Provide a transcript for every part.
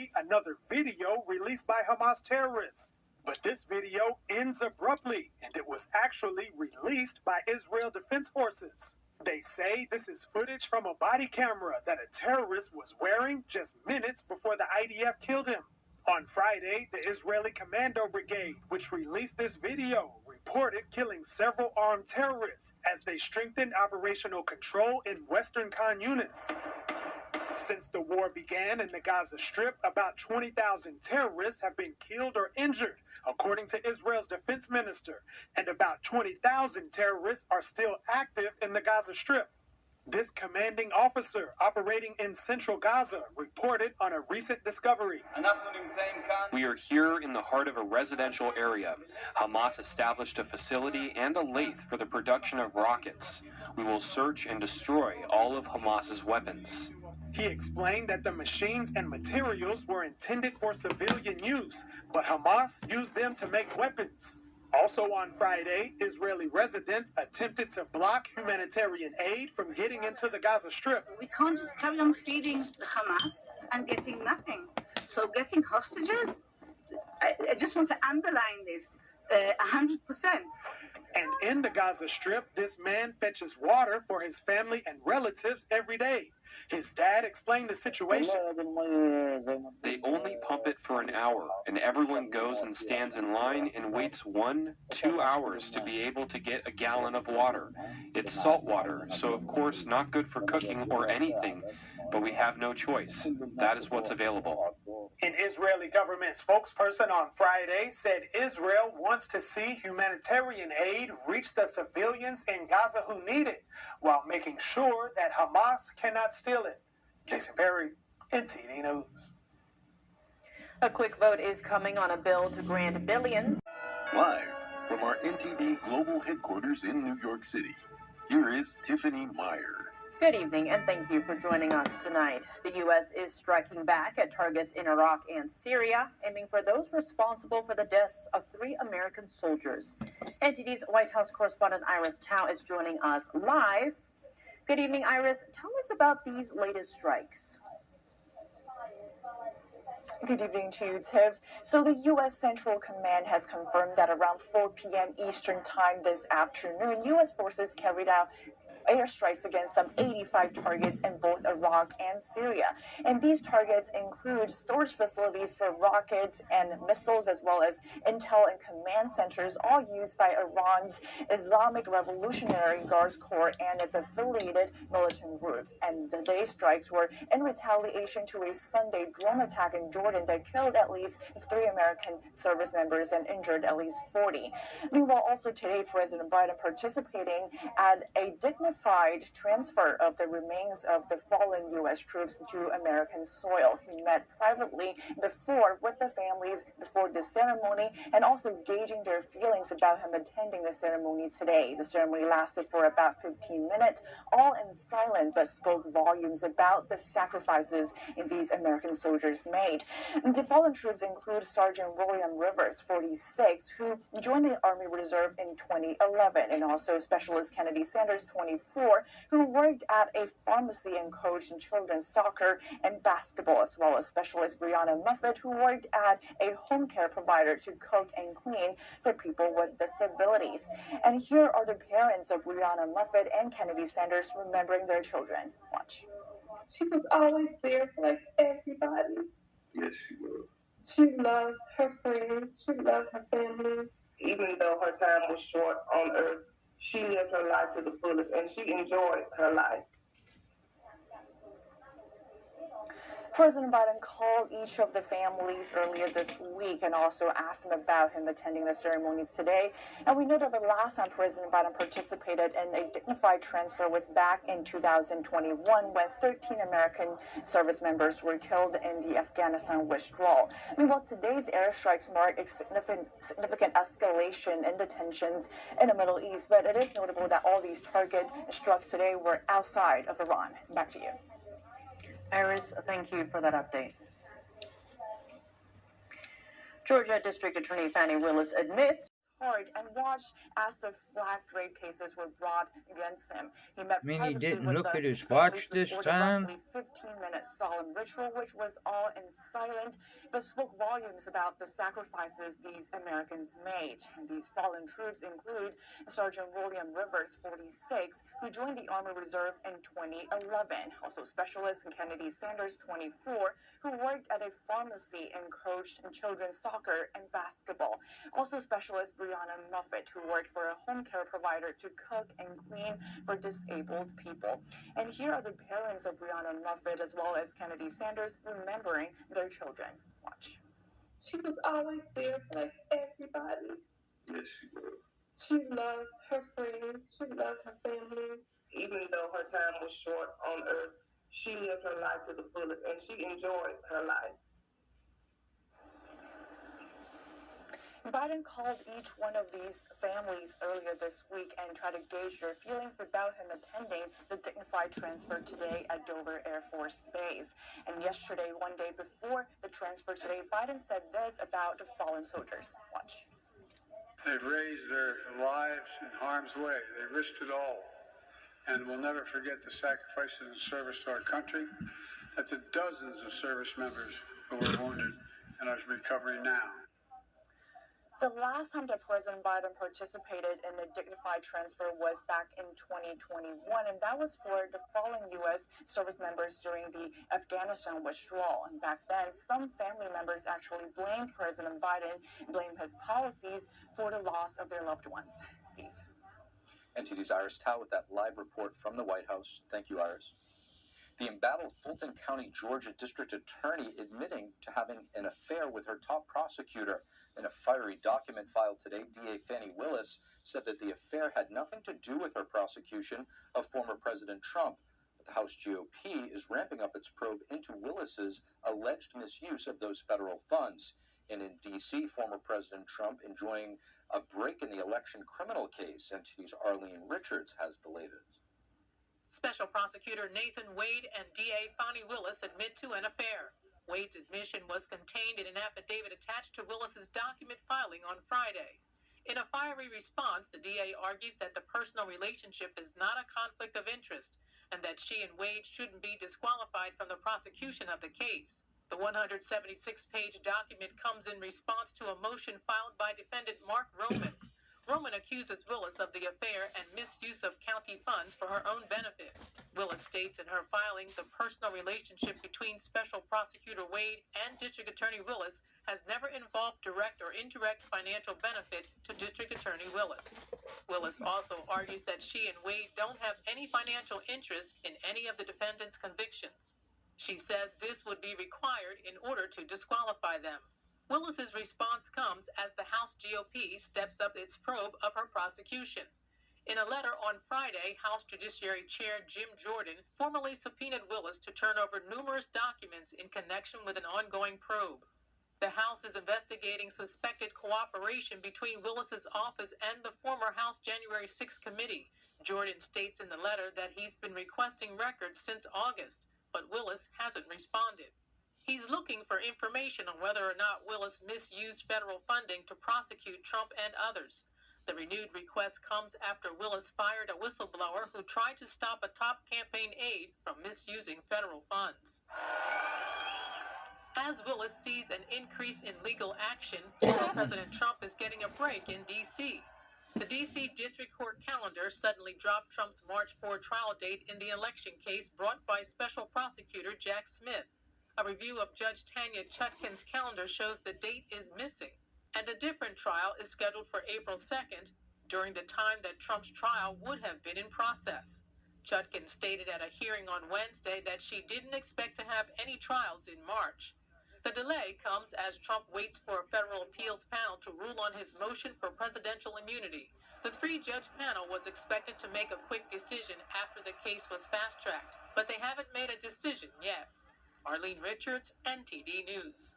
see another video released by Hamas terrorists. But this video ends abruptly, and it was actually released by Israel Defense Forces. They say this is footage from a body camera that a terrorist was wearing just minutes before the IDF killed him. On Friday, the Israeli Commando Brigade, which released this video, reported killing several armed terrorists as they strengthened operational control in western Khan Yunis. Since the war began in the Gaza Strip, about 20,000 terrorists have been killed or injured, according to Israel's defense minister, and about 20,000 terrorists are still active in the Gaza Strip. This commanding officer operating in central Gaza reported on a recent discovery. We are here in the heart of a residential area. Hamas established a facility and a lathe for the production of rockets. We will search and destroy all of Hamas's weapons. He explained that the machines and materials were intended for civilian use, but Hamas used them to make weapons. Also on Friday, Israeli residents attempted to block humanitarian aid from getting into the Gaza Strip. We can't just carry on feeding the Hamas and getting nothing. So getting hostages, I just want to underline this 100%. And in the Gaza Strip, this man fetches water for his family and relatives every day. His dad explained the situation. They only pump it for an hour, and everyone goes and stands in line and waits 1-2 hours to be able to get a gallon of water. It's salt water, so of course not good for cooking or anything, but we have no choice. That is what's available. An Israeli government spokesperson on Friday said Israel wants to see humanitarian aid reach the civilians in Gaza who need it, while making sure that Hamas cannot steal it. Jason Perry, NTD News. A quick vote is coming on a bill to grant billions. Live from our NTD Global Headquarters in New York City, here is Tiffany Meyer. Good evening, and thank you for joining us tonight. The U.S. is striking back at targets in Iraq and Syria, aiming for those responsible for the deaths of 3 American soldiers. NTD's White House correspondent Iris Tao is joining us live. Good evening, Iris. Tell us about these latest strikes. Good evening to you, Tiff. So the U.S. Central Command has confirmed that around 4 p.m. Eastern Time this afternoon, U.S. forces carried out airstrikes against some 85 targets in both Iraq and Syria. And these targets include storage facilities for rockets and missiles, as well as intel and command centers, all used by Iran's Islamic Revolutionary Guards Corps and its affiliated militant groups. And the day strikes were in retaliation to a Sunday drone attack in Jordan that killed at least 3 American service members and injured at least 40. Meanwhile, also today, President Biden participating at a dignified transfer of the remains of the fallen U.S. troops to American soil. He met privately with the families before the ceremony, and also gauging their feelings about him attending the ceremony today. The ceremony lasted for about 15 minutes, all in silence, but spoke volumes about the sacrifices these American soldiers made. The fallen troops include Sergeant William Rivers, 46, who joined the Army Reserve in 2011, and also Specialist Kennedy Sanders, 24, who worked at a pharmacy and coached in children's soccer and basketball, as well as Specialist Brianna Muffet, who worked at a home care provider to cook and clean for people with disabilities. And here are the parents of Brianna Muffet and Kennedy Sanders remembering their children. Watch. She was always there for like everybody. Yes, she was. She loved her friends. She loved her family. Even though her time was short on earth, she lived her life to the fullest, and she enjoyed her life. President Biden called each of the families earlier this week and also asked them about him attending the ceremony today. And we know that the last time President Biden participated in a dignified transfer was back in 2021 when 13 American service members were killed in the Afghanistan withdrawal. Meanwhile, today's airstrikes mark a significant escalation in the tensions in the Middle East, but it is notable that all these target struck today were outside of Iran. Back to you. Iris, thank you for that update. Georgia District Attorney Fannie Willis admits hard and watched as the flag rape cases were brought against him. He met He privately didn't with look the at his families watch this before the time. roughly 15-minute solemn ritual, which was all in silent, but spoke volumes about the sacrifices these Americans made. And these fallen troops include Sergeant William Rivers, 46, who joined the Army Reserve in 2011. Also Specialist Kennedy Sanders, 24, who worked at a pharmacy and coached in children's soccer and basketball. Also Specialist Brianna Muffet, who worked for a home care provider to cook and clean for disabled people. And here are the parents of Brianna Muffet as well as Kennedy Sanders remembering their children. Watch. She was always there for like everybody. Yes, she was. She loved her friends. She loved her family. Even though her time was short on earth, she lived her life to the fullest and she enjoyed her life. Biden called each one of these families earlier this week and tried to gauge their feelings about him attending the dignified transfer today at Dover Air Force Base. And yesterday, one day before the transfer today, Biden said this about the fallen soldiers. Watch. They've raised their lives in harm's way. They risked it all. And we'll never forget the sacrifices and service to our country, that the dozens of service members who were wounded and are recovering now. The last time that President Biden participated in the dignified transfer was back in 2021, and that was for the fallen U.S. service members during the Afghanistan withdrawal. And back then, some family members actually blamed President Biden, blamed his policies for the loss of their loved ones. Steve. NTD's Iris Tao with that live report from the White House. Thank you, Iris. The embattled Fulton County, Georgia District Attorney admitting to having an affair with her top prosecutor. In a fiery document filed today, DA Fani Willis said that the affair had nothing to do with her prosecution of former President Trump. But the House GOP is ramping up its probe into Willis's alleged misuse of those federal funds. And in D.C., former President Trump enjoying a break in the election criminal case. NTD's Arlene Richards has the latest. Special Prosecutor Nathan Wade and DA Fani Willis admit to an affair. Wade's admission was contained in an affidavit attached to Willis's document filing on Friday. In a fiery response, the DA argues that the personal relationship is not a conflict of interest and that she and Wade shouldn't be disqualified from the prosecution of the case. The 176-page document comes in response to a motion filed by defendant Mark Roman. Roman accuses Willis of the affair and misuse of county funds for her own benefit. Willis states in her filing the personal relationship between Special Prosecutor Wade and District Attorney Willis has never involved direct or indirect financial benefit to District Attorney Willis. Willis also argues that she and Wade don't have any financial interest in any of the defendant's convictions. She says this would be required in order to disqualify them. Willis's response comes as the House GOP steps up its probe of her prosecution. In a letter on Friday, House Judiciary Chair Jim Jordan formally subpoenaed Willis to turn over numerous documents in connection with an ongoing probe. The House is investigating suspected cooperation between Willis's office and the former House January 6 committee. Jordan states in the letter that he's been requesting records since August, but Willis hasn't responded. He's looking for information on whether or not Willis misused federal funding to prosecute Trump and others. The renewed request comes after Willis fired a whistleblower who tried to stop a top campaign aide from misusing federal funds. As Willis sees an increase in legal action, President Trump is getting a break in D.C. The D.C. District Court calendar suddenly dropped Trump's March 4 trial date in the election case brought by Special Prosecutor Jack Smith. A review of Judge Tanya Chutkan's calendar shows the date is missing, and a different trial is scheduled for April 2nd, during the time that Trump's trial would have been in process. Chutkan stated at a hearing on Wednesday that she didn't expect to have any trials in March. The delay comes as Trump waits for a federal appeals panel to rule on his motion for presidential immunity. The three-judge panel was expected to make a quick decision after the case was fast-tracked, but they haven't made a decision yet. Arlene Richards, NTD News.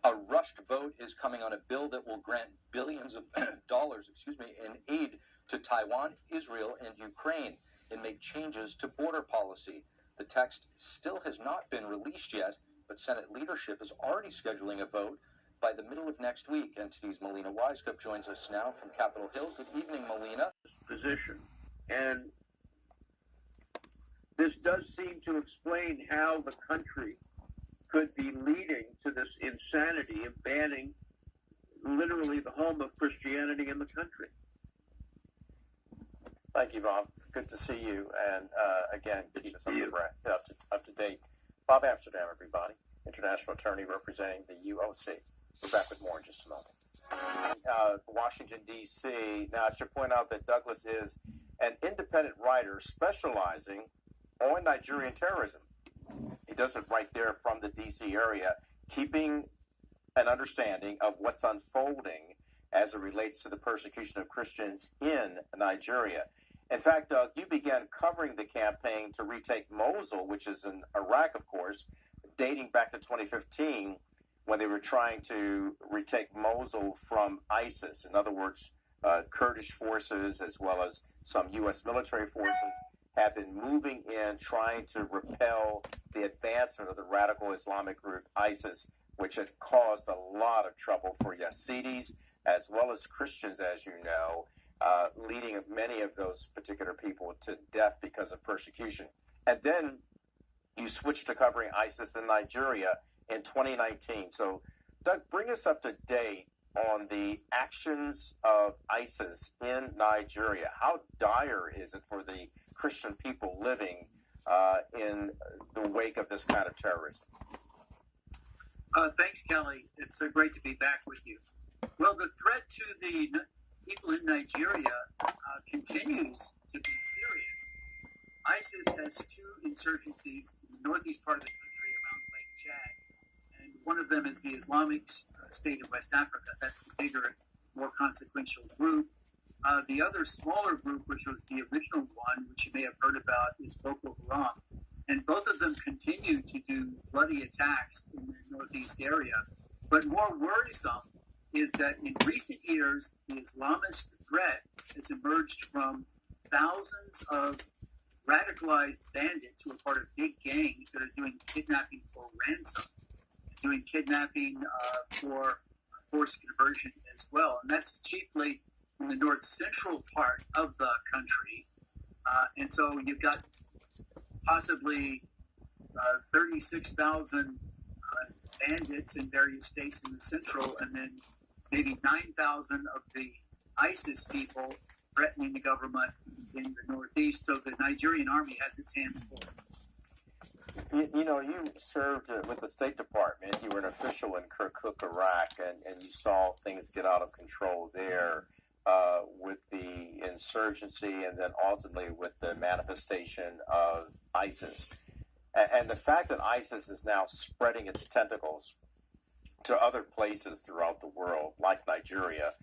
A rushed vote is coming on a bill that will grant billions of dollars, in aid to Taiwan, Israel, and Ukraine and make changes to border policy. The text still has not been released yet, but Senate leadership is already scheduling a vote by the middle of next week. NTD's Melina Wisecup joins us now from Capitol Hill. Good evening, Melina. Position. And this does seem to explain how the country could be leading to this insanity of banning literally the home of Christianity in the country. Thank you, Bob. Good to see you. And again, keep us up to date. Bob Amsterdam, everybody, international attorney representing the UOC. We're back with more in just a moment. Washington, D.C. Now, I should point out that Douglas is an independent writer specializing on Nigerian terrorism. He does it right there from the D.C. area, keeping an understanding of what's unfolding as it relates to the persecution of Christians in Nigeria. In fact, Doug, you began covering the campaign to retake Mosul, which is in Iraq, of course, dating back to 2015, when they were trying to retake Mosul from ISIS. In other words, Kurdish forces as well as some U.S. military forces have been moving in, trying to repel the advancement of the radical Islamic group ISIS, which had caused a lot of trouble for Yazidis as well as Christians, as you know, leading many of those particular people to death because of persecution. And then you switched to covering ISIS in Nigeria in 2019. So, Doug, bring us up to date on the actions of ISIS in Nigeria. How dire is it for the Christian people living in the wake of this kind of terrorism? Thanks, Kelly. It's great to be back with you. Well, the threat to the people in Nigeria continues to be serious. ISIS has two insurgencies in the northeast part of the country around Lake Chad, and one of them is the Islamic State of West Africa. That's the bigger, more consequential group. The other smaller group, which was the original one, which you may have heard about, is Boko Haram. And both of them continue to do bloody attacks in the northeast area. But more worrisome is that in recent years, the Islamist threat has emerged from thousands of radicalized bandits who are part of big gangs that are doing kidnapping for ransom, doing kidnapping for forced conversion as well. And that's chiefly in the north central part of the country. And so you've got possibly 36,000 bandits in various states in the central, and then maybe 9,000 of the ISIS people threatening the government in the northeast. So the Nigerian army has its hands full. You know, you served with the State Department. You were an official in Kirkuk, Iraq, and you saw things get out of control there with the insurgency and then ultimately with the manifestation of ISIS. And the fact that ISIS is now spreading its tentacles to other places throughout the world, like Nigeria.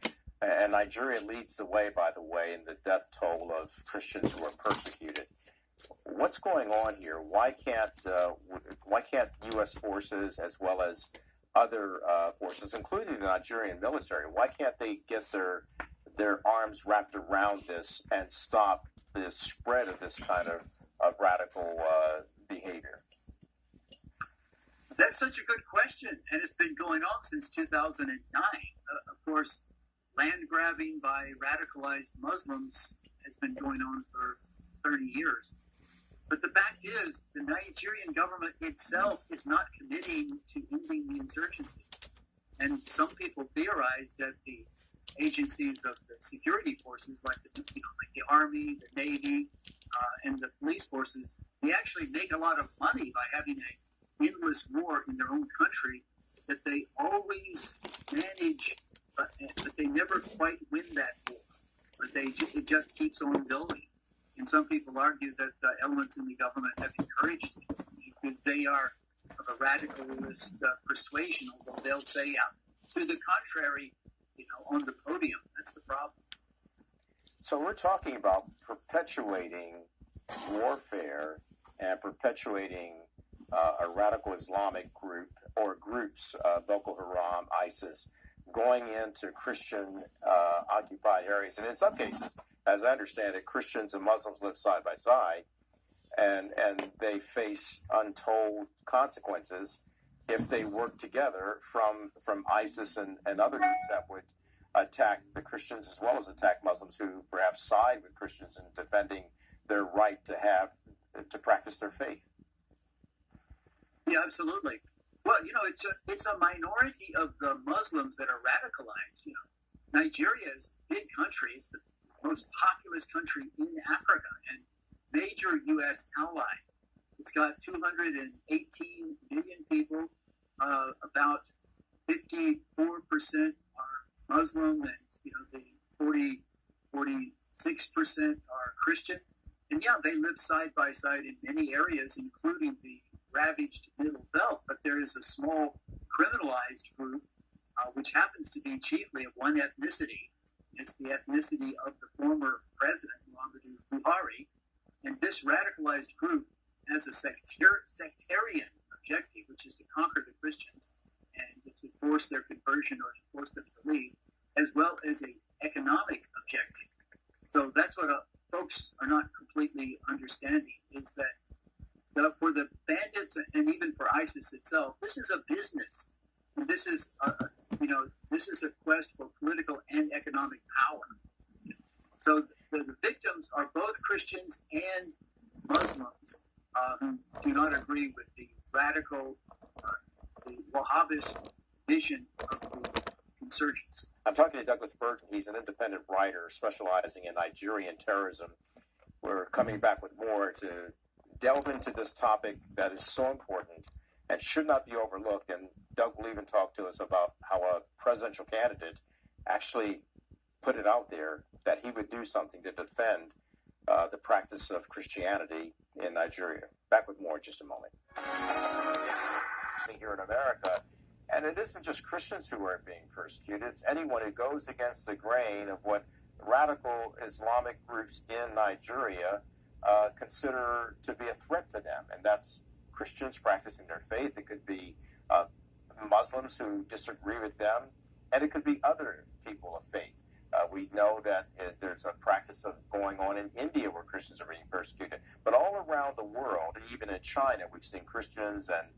And Nigeria leads the way, by the way, in the death toll of Christians who are persecuted. What's going on here? Why can't U.S. forces as well as other forces, including the Nigerian military, why can't they get their arms wrapped around this and stop the spread of this kind of radical behavior? That's such a good question, and it's been going on since 2009. Of course, land grabbing by radicalized Muslims has been going on for 30 years. But the fact is, the Nigerian government itself is not committing to ending the insurgency. And some people theorize that the agencies of the security forces, like the Army, the Navy, and the police forces, they actually make a lot of money by having an endless war in their own country that they always manage, but they never quite win that war. But it just keeps on going. And some people argue that the elements in the government have encouraged it because they are of a radicalist persuasion, although they'll say to the contrary, on the podium. That's the problem. So we're talking about perpetuating warfare and perpetuating a radical Islamic group or groups, Boko Haram, ISIS, going into Christian occupied areas. And in some cases, as I understand it, Christians and Muslims live side by side, and they face untold consequences if they work together from ISIS and other groups that would attack the Christians as well as attack Muslims who perhaps side with Christians in defending their right to practice their faith. Yeah, absolutely. Well, it's a minority of the Muslims that are radicalized. Nigeria is a big country. It's the most populous country in Africa and major U.S. ally. It's got 218 million people. About 54% are Muslim, and the 46% are Christian. And yeah, they live side by side in many areas, including the ravaged Middle Belt. But there is a small criminalized group, which happens to be chiefly of one ethnicity. It's the ethnicity of the former president, Muhammadu Buhari. And this radicalized group has a sectarian objective, which is to conquer the Christians and to force their conversion or to force them to leave, as well as an economic objective. So that's what folks are not completely understanding, is that for the bandits and even for ISIS itself, this is a business. And this is a quest for political and economic power. So the victims are both Christians and Muslims who do not agree with the radical, the Wahhabist vision of the insurgents. I'm talking to Douglas Burton. He's an independent writer specializing in Nigerian terrorism. We're coming back with more to delve into this topic that is so important and should not be overlooked. And Doug will even talk to us about how a presidential candidate actually put it out there that he would do something to defend the practice of Christianity in Nigeria. Back with more in just a moment. Here in America, and it isn't just Christians who are being persecuted, it's anyone who goes against the grain of what radical Islamic groups in Nigeria consider to be a threat to them, and that's Christians practicing their faith. It could be Muslims who disagree with them, and it could be other people of faith. We know that there's a practice of going on in India where Christians are being persecuted. But all around the world, even in China, we've seen Christians and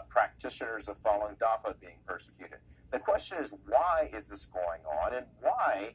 practitioners of Falun Dafa being persecuted. The question is, why is this going on, and why